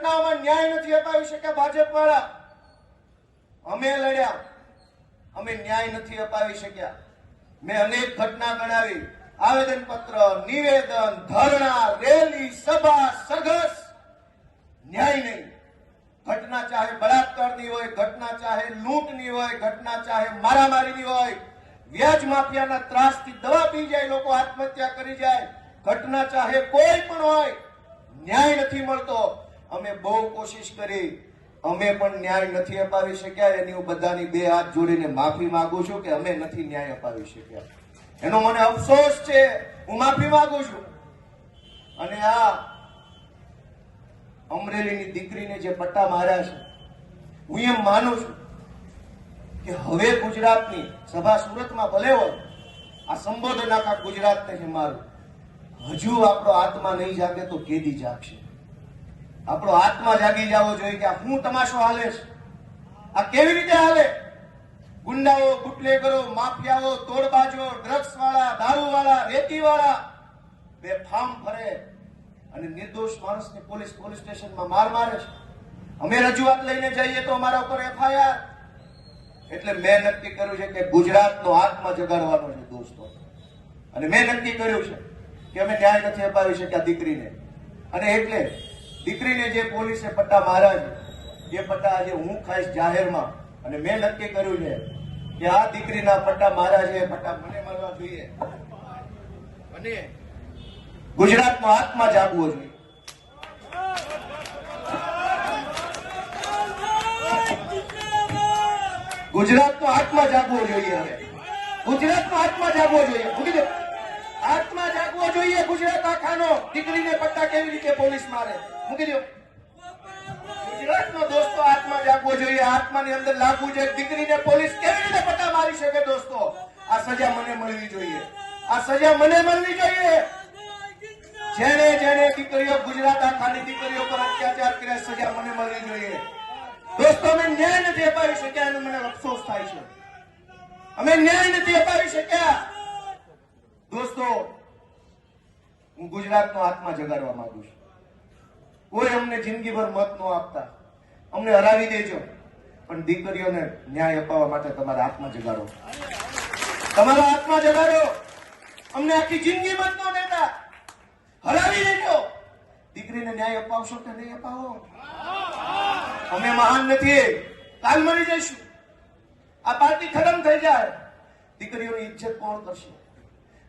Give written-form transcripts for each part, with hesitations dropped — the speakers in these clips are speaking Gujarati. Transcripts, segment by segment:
ઘટનાઓમાં ન્યાય નથી અપાવી શક્યા ભાજપ વાળા. અમે લડ્યા, અમે ન્યાય નથી અપાવી શક્યા. મેં અનેક ઘટના ગણાવી, આવેદન પત્ર, નિવેદન, ધરણા, રેલી, સભા, સરઘસ, ન્યાય નહીં. ઘટના ચાહે બળાત્કારની હોય, ઘટના ચાહે લૂંટની હોય, ઘટના ચાહે મારામારીની હોય, વ્યાજ માફિયાના ત્રાસથી દવા પી જાય, લોકો આત્મહત્યા કરી જાય, ઘટના ચાહે કોઈ પણ હોય, ન્યાય નથી મળતો. અમે બહુ કોશિશ કરી, અમે પણ ન્યાય નથી અપાવી શક્યા. એની હું બધાની બે હાથ જોડીને માફી માંગુ છું કે અમે નથી ન્યાય અપાવી શક્યા. એનો મને અફસોસ છે, હું માફી માંગુ છું. અને આ અમરેલીની દીકરીને જે પટ્ટા માર્યા છે, હું એમ માનું છું કે હવે ગુજરાતની સભા સુરતમાં ભલે હોય, આ સંબોધન આખા ગુજરાતને છે મારું. હજુ આપણો આત્મા નહીં જાગે તો કેદી જાગશે? આપણો આત્મા જાગી જવો જોઈએ કે આ શું તમાશો હાલે છે, આ કેવી રીતે હાલે? ગુંડાઓ, બુટલેગરો, માફિયાઓ, તોડબાજો, ડ્રગ્સ વાળા, દારૂ વાળા, રેતી વાળા બેફામ ફરે અને નિર્દોષ માણસને પોલીસ સ્ટેશનમાં માર મારે છે. અમે રજૂઆત લઈને જઈએ તો અમારા ઉપર એફઆઈઆર. એટલે મેં નક્કી કર્યું છે કે ગુજરાતનો આત્મા જગાડવાનો છે દોસ્તો. અને મેં નક્કી કર્યું છે કે અમે ન્યાય નથી અપાવી શક્યા દીકરીને. અને એટલે દીકરીને જે પોલીસે પટ્ટા માર્યા છે, એ પટ્ટા આજે હું ખાઈશ જાહેરમાં. અને મેં નક્કી કર્યું છે કે આ દીકરીના પટ્ટા માર્યા છે, એ પટ્ટા મને મળવા જોઈએ. અને ગુજરાતનો આત્મા જાગવો જોઈએ. ગુજરાતનો આત્મા જાગવો જોઈએ. હવે ગુજરાતનો આત્મા જાગવો જોઈએ. મૂકી દો, આત્મા જાગવો જોઈએ ગુજરાત આખાનો. દીકરીને પટ્ટા કેવી રીતે પોલીસ મારે? મૂકી દો. ગુજરાતનો દોસ્તો આત્મા જાગવો જોઈએ. આત્માની અંદર લાગવું જોઈએ. દીકરીને પોલીસ કેવી રીતે પટ્ટા મારી શકે? દોસ્તો, આ સજા મને મળવી જોઈએ. આ સજા મને મળવી જોઈએ. જેને જેને દીકરીઓ, ગુજરાત આખાની દીકરીઓ પર અત્યાચાર કર્યા, સજા મને મળવી જોઈએ. દોસ્તો, અમે ન્યાય નથી અપાવી શક્યા, એનો મને અફસોસ થાય છે. અમે ન્યાય નથી અપાવી શક્યા. દોસ્તો, હું ગુજરાતનો આત્મા જગાડવા માંગુ છું. કોઈ અમને જિંદગીભર મત ન આપતા, અમને હરાવી દેજો, પણ દીકરીઓને ન્યાય અપાવવા માટે તમારા આત્મા જગાડો. તમારા આત્મા જગાડો. અમને આખી જિંદગી મત ન દેતા, હરાવી દેજો. દીકરીને ન્યાય અપાવશો કે નહીં અપાવો? અમે મહાન નથી, કાલ મરી જઈશું. આ પાર્ટી ખતમ થઈ જાય, દીકરીઓની ઇજ્જત કોણ કરશે?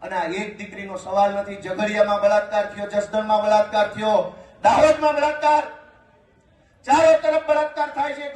અને આ એક દીકરીનો સવાલ નથી. ઝઘડિયામાં બળાત્કાર થયો, જસદણમાં બળાત્કાર થયો, દાહોદમાં બળાત્કાર, ચારો તરફ બળાત્કાર થાય છે.